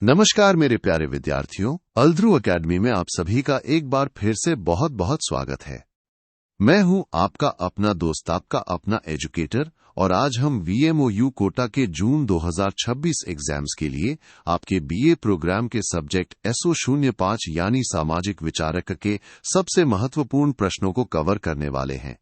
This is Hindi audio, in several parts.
नमस्कार मेरे प्यारे विद्यार्थियों, अल्ध्रू एकेडमी में आप सभी का एक बार फिर से बहुत बहुत स्वागत है। मैं हूं आपका अपना दोस्त, आपका अपना एजुकेटर, और आज हम VMOU कोटा के जून 2026 एग्जाम्स के लिए आपके BA प्रोग्राम के सब्जेक्ट SO05 यानी सामाजिक विचारक के सबसे महत्वपूर्ण प्रश्नों को कवर करने वाले हैं।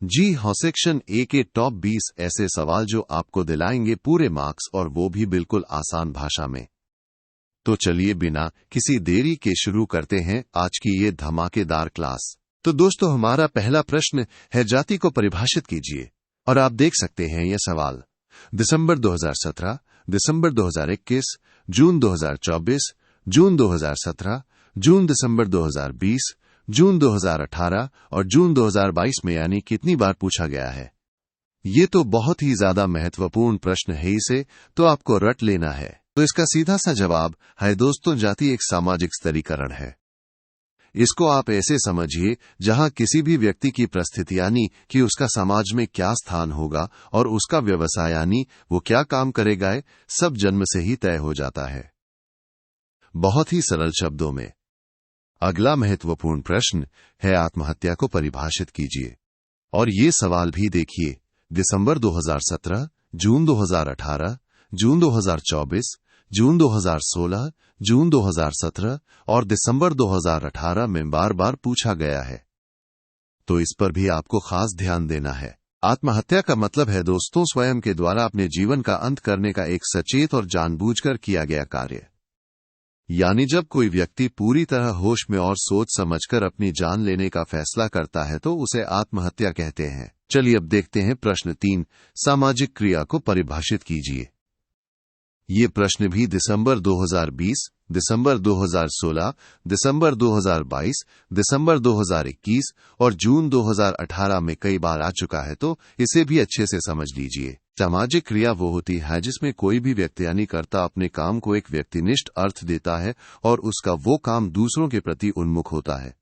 जी हाँ, सेक्शन A के टॉप 20 ऐसे सवाल जो आपको दिलाएंगे पूरे मार्क्स, और वो भी बिल्कुल आसान भाषा में। तो चलिए बिना किसी देरी के शुरू करते हैं आज की ये धमाकेदार क्लास। तो दोस्तों, हमारा पहला प्रश्न है, जाति को परिभाषित कीजिए। और आप देख सकते हैं ये सवाल दिसंबर 2017, दिसंबर 2021, जून 2024, जून 2017, जून दिसंबर 2020, जून 2018 और जून 2022 में यानी कितनी बार पूछा गया है। ये तो बहुत ही ज्यादा महत्वपूर्ण प्रश्न है, इसे तो आपको रट लेना है। तो इसका सीधा सा जवाब है दोस्तों, जाति एक सामाजिक स्तरीकरण है। इसको आप ऐसे समझिए जहां किसी भी व्यक्ति की परिस्थिति यानी कि उसका समाज में क्या स्थान होगा और उसका व्यवसाय यानी वो क्या काम करेगा, सब जन्म से ही तय हो जाता है। बहुत ही सरल शब्दों में। अगला महत्वपूर्ण प्रश्न है, आत्महत्या को परिभाषित कीजिए। और ये सवाल भी देखिए, दिसंबर 2017, जून 2018, जून 2024, जून 2016, जून 2017 और दिसंबर 2018 में बार बार पूछा गया है। तो इस पर भी आपको खास ध्यान देना है। आत्महत्या का मतलब है दोस्तों, स्वयं के द्वारा अपने जीवन का अंत करने का एक सचेत और जानबूझकर किया गया कार्य। यानी जब कोई व्यक्ति पूरी तरह होश में और सोच समझकर अपनी जान लेने का फैसला करता है तो उसे आत्महत्या कहते हैं। चलिए अब देखते हैं प्रश्न 3, सामाजिक क्रिया को परिभाषित कीजिए। ये प्रश्न भी दिसंबर 2020, दिसंबर 2016, दिसंबर 2022, दिसंबर 2021 और जून 2018 में कई बार आ चुका है, तो इसे भी अच्छे से समझ लीजिए। सामाजिक क्रिया वो होती है जिसमें कोई भी व्यक्ति यानी कर्ता अपने काम को एक व्यक्तिनिष्ठ अर्थ देता है और उसका वो काम दूसरों के प्रति उन्मुख होता है।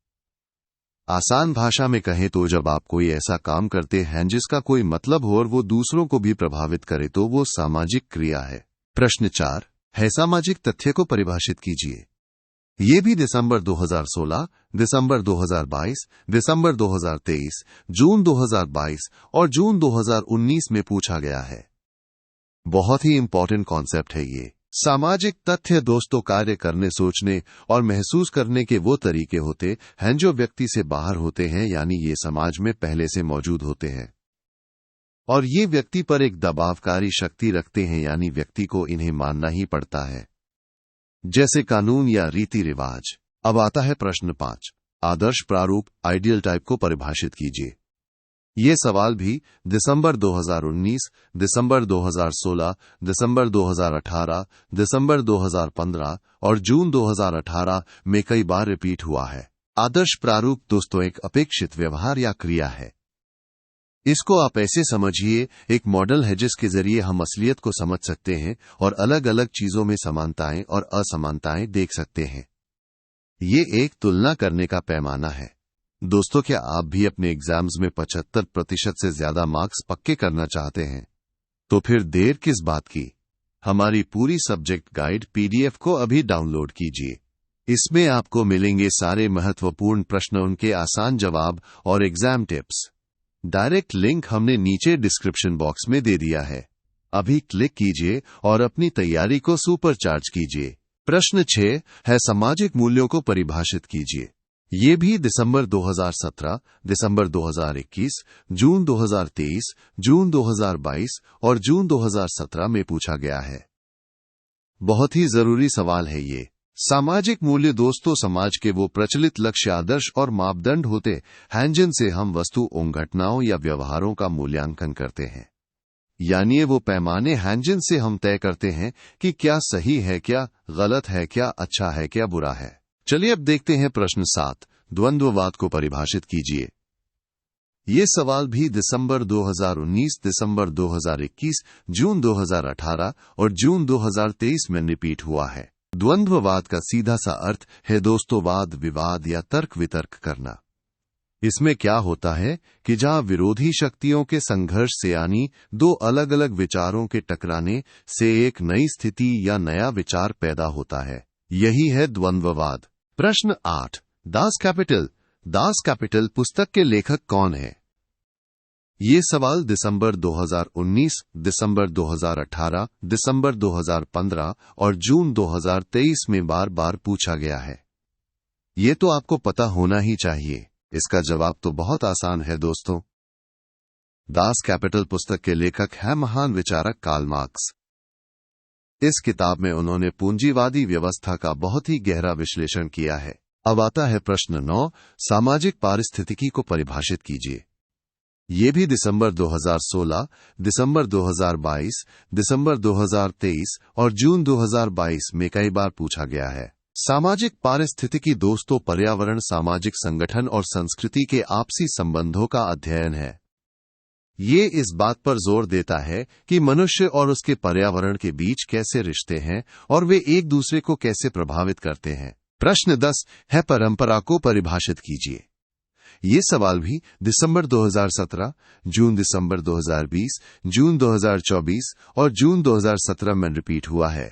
आसान भाषा में कहें तो जब आप कोई ऐसा काम करते हैं जिसका कोई मतलब हो और वो दूसरों को भी प्रभावित करे तो वो सामाजिक क्रिया है। प्रश्न 4 है, सामाजिक तथ्य को परिभाषित कीजिए। ये भी दिसंबर 2016, दिसंबर 2022, दिसंबर 2023, जून 2022 और जून 2019 में पूछा गया है। बहुत ही इंपॉर्टेंट कॉन्सेप्ट है ये। सामाजिक तथ्य दोस्तों कार्य करने, सोचने और महसूस करने के वो तरीके होते हैं जो व्यक्ति से बाहर होते हैं, यानी ये समाज में पहले से मौजूद होते हैं और ये व्यक्ति पर एक दबावकारी शक्ति रखते हैं, यानी व्यक्ति को इन्हें मानना ही पड़ता है, जैसे कानून या रीति रिवाज। अब आता है प्रश्न 5, आदर्श प्रारूप आइडियल टाइप को परिभाषित कीजिए। ये सवाल भी दिसंबर 2019, दिसंबर 2016, दिसंबर 2018, दिसंबर 2015 और जून 2018 में कई बार रिपीट हुआ है। आदर्श प्रारूप दोस्तों एक अपेक्षित व्यवहार या क्रिया है। इसको आप ऐसे समझिए, एक मॉडल है जिसके जरिए हम असलियत को समझ सकते हैं और अलग अलग चीजों में समानताएं और असमानताएं देख सकते हैं। ये एक तुलना करने का पैमाना है। दोस्तों, क्या आप भी अपने एग्जाम्स में 75% से ज्यादा मार्क्स पक्के करना चाहते हैं? तो फिर देर किस बात की, हमारी पूरी सब्जेक्ट गाइड PDF को अभी डाउनलोड कीजिए। इसमें आपको मिलेंगे सारे महत्वपूर्ण प्रश्न, उनके आसान जवाब और एग्जाम टिप्स। डायरेक्ट लिंक हमने नीचे डिस्क्रिप्शन बॉक्स में दे दिया है। अभी क्लिक कीजिए और अपनी तैयारी को सुपरचार्ज कीजिए। प्रश्न 6 है, सामाजिक मूल्यों को परिभाषित कीजिए। ये भी दिसंबर 2017, दिसंबर 2021, जून 2023, जून 2022 और जून 2017 में पूछा गया है। बहुत ही जरूरी सवाल है ये। सामाजिक मूल्य दोस्तों समाज के वो प्रचलित लक्ष्य, आदर्श और मापदंड होते हैं जिनसे हम वस्तुओं, घटनाओं या व्यवहारों का मूल्यांकन करते हैं। यानी ये वो पैमाने हैं जिनसे हम तय करते हैं कि क्या सही है, क्या गलत है, क्या अच्छा है, क्या बुरा है। चलिए अब देखते हैं प्रश्न 7, द्वंद्ववाद को परिभाषित कीजिए। ये सवाल भी दिसंबर 2019, दिसंबर 2021, जून 2018 और जून 2023 में रिपीट हुआ है। द्वंद्ववाद का सीधा सा अर्थ है दोस्तों वाद विवाद या तर्क वितर्क करना। इसमें क्या होता है कि जहां विरोधी शक्तियों के संघर्ष से यानी दो अलग अलग विचारों के टकराने से एक नई स्थिति या नया विचार पैदा होता है, यही है द्वंद्ववाद। प्रश्न 8, दास कैपिटल पुस्तक के लेखक कौन है? ये सवाल दिसंबर 2019, दिसंबर 2018, दिसंबर 2015 और जून 2023 में बार बार पूछा गया है। ये तो आपको पता होना ही चाहिए। इसका जवाब तो बहुत आसान है दोस्तों। दास कैपिटल पुस्तक के लेखक है महान विचारक कार्ल मार्क्स। इस किताब में उन्होंने पूंजीवादी व्यवस्था का बहुत ही गहरा विश्लेषण किया है। अब आता है प्रश्न 9, सामाजिक पारिस्थितिकी को परिभाषित कीजिए। ये भी दिसंबर 2016, दिसंबर 2022, दिसंबर 2023 और जून 2022 में कई बार पूछा गया है। सामाजिक पारिस्थितिकी दोस्तों पर्यावरण, सामाजिक संगठन और संस्कृति के आपसी संबंधों का अध्ययन है। ये इस बात पर जोर देता है कि मनुष्य और उसके पर्यावरण के बीच कैसे रिश्ते हैं और वे एक दूसरे को कैसे प्रभावित करते हैं। प्रश्न 10 है परंपरा को परिभाषित कीजिए। ये सवाल भी दिसंबर 2017, जून दिसंबर 2020, जून 2024 और जून 2017 में रिपीट हुआ है।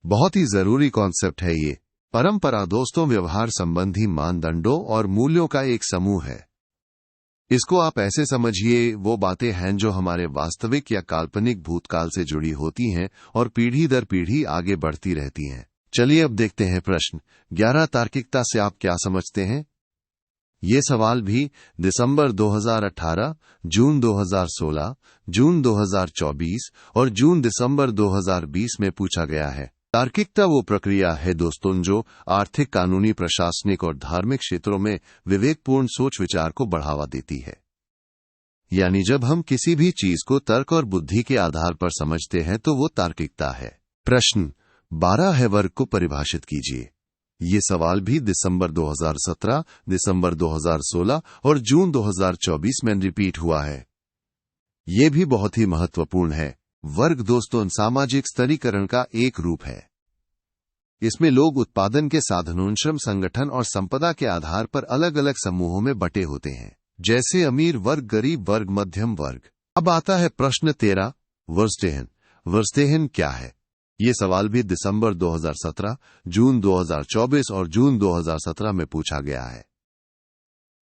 बहुत ही जरूरी कॉन्सेप्ट है ये। परंपरा दोस्तों व्यवहार संबंधी मानदंडों और मूल्यों का एक समूह है। इसको आप ऐसे समझिए, वो बातें हैं जो हमारे वास्तविक या काल्पनिक भूतकाल से जुड़ी होती हैं और पीढ़ी दर पीढ़ी आगे बढ़ती रहती हैं। चलिए अब देखते हैं प्रश्न 11, तार्किकता से आप क्या समझते हैं? ये सवाल भी दिसंबर 2018, जून 2016, जून 2024 और जून दिसंबर 2020 में पूछा गया है। तार्किकता वो प्रक्रिया है दोस्तों जो आर्थिक, कानूनी, प्रशासनिक और धार्मिक क्षेत्रों में विवेकपूर्ण सोच विचार को बढ़ावा देती है। यानी जब हम किसी भी चीज को तर्क और बुद्धि के आधार पर समझते हैं तो वो तार्किकता है। प्रश्न 12 है वर्ग को परिभाषित कीजिए। ये सवाल भी दिसंबर 2017, दिसंबर 2016 और जून 2024 में रिपीट हुआ है। ये भी बहुत ही महत्वपूर्ण है। वर्ग दोस्तों सामाजिक स्तरीकरण का एक रूप है। इसमें लोग उत्पादन के साधनों, श्रम, संगठन और संपदा के आधार पर अलग अलग समूहों में बटे होते हैं, जैसे अमीर वर्ग, गरीब वर्ग, मध्यम वर्ग। अब आता है प्रश्न 13, वर्स्टेहन क्या है? ये सवाल भी दिसंबर 2017, जून 2024 और जून 2017 में पूछा गया है।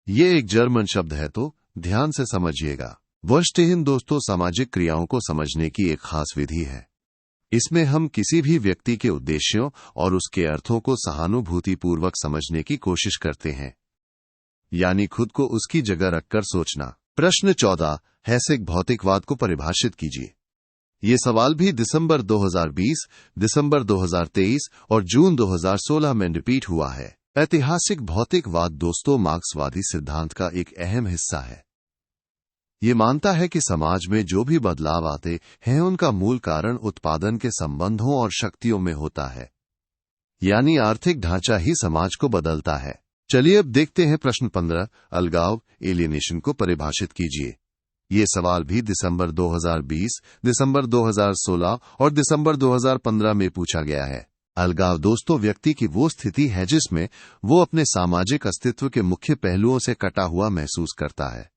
ये एक जर्मन शब्द है तो ध्यान से समझिएगा। वर्स्टेहन दोस्तों सामाजिक क्रियाओं को समझने की एक खास विधि है। इसमें हम किसी भी व्यक्ति के उद्देश्यों और उसके अर्थों को सहानुभूतिपूर्वक समझने की कोशिश करते हैं, यानी खुद को उसकी जगह रखकर सोचना। प्रश्न 14, हैसिक भौतिकवाद को परिभाषित कीजिए। ये सवाल भी दिसंबर 2020, दिसंबर 2023 और जून 2016 में रिपीट हुआ है। ऐतिहासिक भौतिकवाद दोस्तों मार्क्सवादी सिद्धांत का एक अहम हिस्सा है। ये मानता है कि समाज में जो भी बदलाव आते हैं उनका मूल कारण उत्पादन के संबंधों और शक्तियों में होता है, यानी आर्थिक ढांचा ही समाज को बदलता है। चलिए अब देखते हैं प्रश्न 15, अलगाव, एलियनेशन को परिभाषित कीजिए। ये सवाल भी दिसंबर 2020, दिसंबर 2016 और दिसंबर 2015 में पूछा गया है। अलगाव दोस्तों व्यक्ति की वो स्थिति है जिसमें वो अपने सामाजिक अस्तित्व के मुख्य पहलुओं से कटा हुआ महसूस करता है।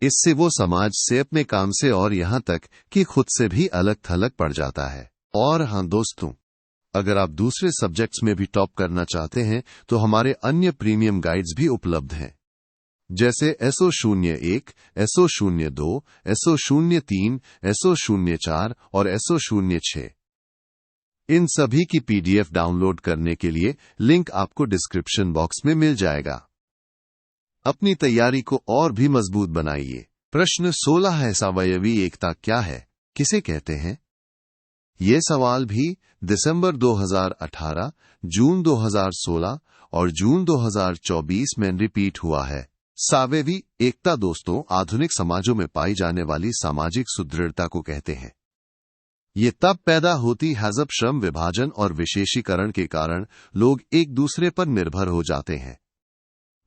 इससे वो समाज से, अपने काम से और यहां तक कि खुद से भी अलग थलग पड़ जाता है। और हां दोस्तों, अगर आप दूसरे सब्जेक्ट्स में भी टॉप करना चाहते हैं तो हमारे अन्य प्रीमियम गाइड्स भी उपलब्ध हैं, जैसे SO01, SO02, SO03, SO04 और SO06। इन सभी की PDF डाउनलोड करने के लिए लिंक आपको डिस्क्रिप्शन बॉक्स में मिल जाएगा। अपनी तैयारी को और भी मजबूत बनाइए। प्रश्न 16 है सावयवी एकता क्या है, किसे कहते हैं? ये सवाल भी दिसंबर 2018, जून 2016 और जून 2024 में रिपीट हुआ है। सावयवी एकता दोस्तों आधुनिक समाजों में पाई जाने वाली सामाजिक सुदृढ़ता को कहते हैं। ये तब पैदा होती है जब श्रम विभाजन और विशेषीकरण के कारण लोग एक दूसरे पर निर्भर हो जाते हैं।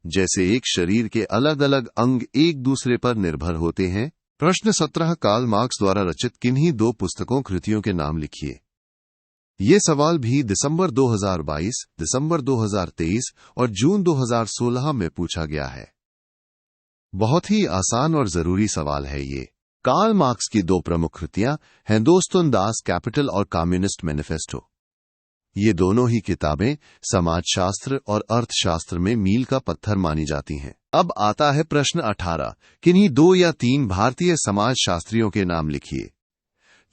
जैसे एक शरीर के अलग अलग अंग एक दूसरे पर निर्भर होते हैं। प्रश्न 17, कार्ल मार्क्स द्वारा रचित किन्हीं दो पुस्तकों, कृतियों के नाम लिखिए। ये सवाल भी दिसंबर 2022, दिसंबर 2023 और जून 2016 में पूछा गया है। बहुत ही आसान और जरूरी सवाल है ये। कार्ल मार्क्स की दो प्रमुख कृतियां हिंदोस्तन-दास कैपिटल और कम्युनिस्ट मैनिफेस्टो। ये दोनों ही किताबें समाजशास्त्र और अर्थशास्त्र में मील का पत्थर मानी जाती हैं। अब आता है प्रश्न 18, किन्हीं 2 या 3 भारतीय समाजशास्त्रियों के नाम लिखिए।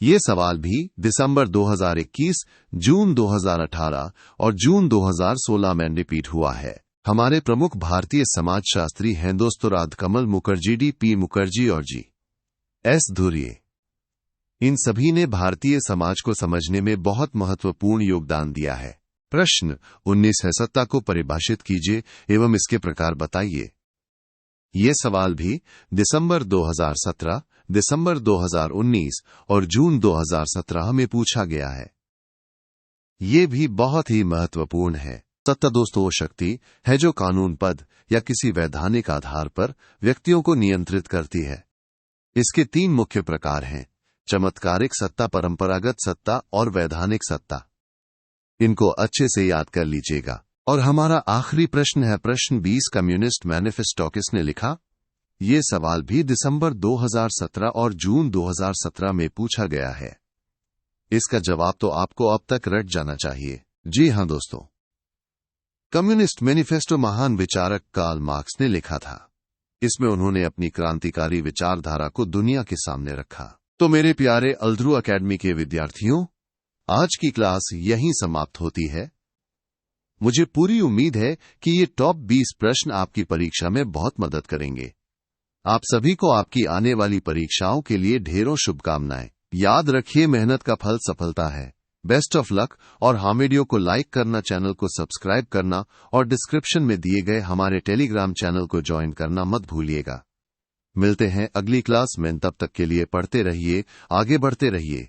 ये सवाल भी दिसंबर 2021, जून 2018 और जून 2016 में रिपीट हुआ है। हमारे प्रमुख भारतीय समाजशास्त्री हैं दोस्तों राधकमल मुखर्जी, डी.पी. मुखर्जी और जी.एस. धुर्वे। इन सभी ने भारतीय समाज को समझने में बहुत महत्वपूर्ण योगदान दिया है। प्रश्न 19 है, सत्ता को परिभाषित कीजिए एवं इसके प्रकार बताइए। ये सवाल भी दिसंबर 2017, दिसंबर 2019 और जून 2017 में पूछा गया है। ये भी बहुत ही महत्वपूर्ण है। सत्ता दोस्तों वो शक्ति है जो कानून पद या किसी वैधानिक आधार पर व्यक्तियों को नियंत्रित करती है। इसके 3 मुख्य प्रकार हैं: चमत्कारिक सत्ता, परंपरागत सत्ता और वैधानिक सत्ता। इनको अच्छे से याद कर लीजिएगा। और हमारा आखिरी प्रश्न है प्रश्न 20, कम्युनिस्ट मैनिफेस्टो किसने लिखा? ये सवाल भी दिसंबर 2017 और जून 2017 में पूछा गया है। इसका जवाब तो आपको अब तक रट जाना चाहिए। जी हां दोस्तों, कम्युनिस्ट मैनिफेस्टो महान विचारक कार्ल मार्क्स ने लिखा था। इसमें उन्होंने अपनी क्रांतिकारी विचारधारा को दुनिया के सामने रखा। तो मेरे प्यारे अल्द्रू एकेडमी के विद्यार्थियों, आज की क्लास यहीं समाप्त होती है। मुझे पूरी उम्मीद है कि ये टॉप 20 प्रश्न आपकी परीक्षा में बहुत मदद करेंगे। आप सभी को आपकी आने वाली परीक्षाओं के लिए ढेरों शुभकामनाएं। याद रखिए, मेहनत का फल सफलता है। Best of luck. और हाँ, वीडियो को लाइक करना, चैनल को सब्सक्राइब करना और डिस्क्रिप्शन में दिए गए हमारे टेलीग्राम चैनल को ज्वाइन करना मत भूलिएगा। मिलते हैं अगली क्लास में, तब तक के लिए पढ़ते रहिए, आगे बढ़ते रहिए।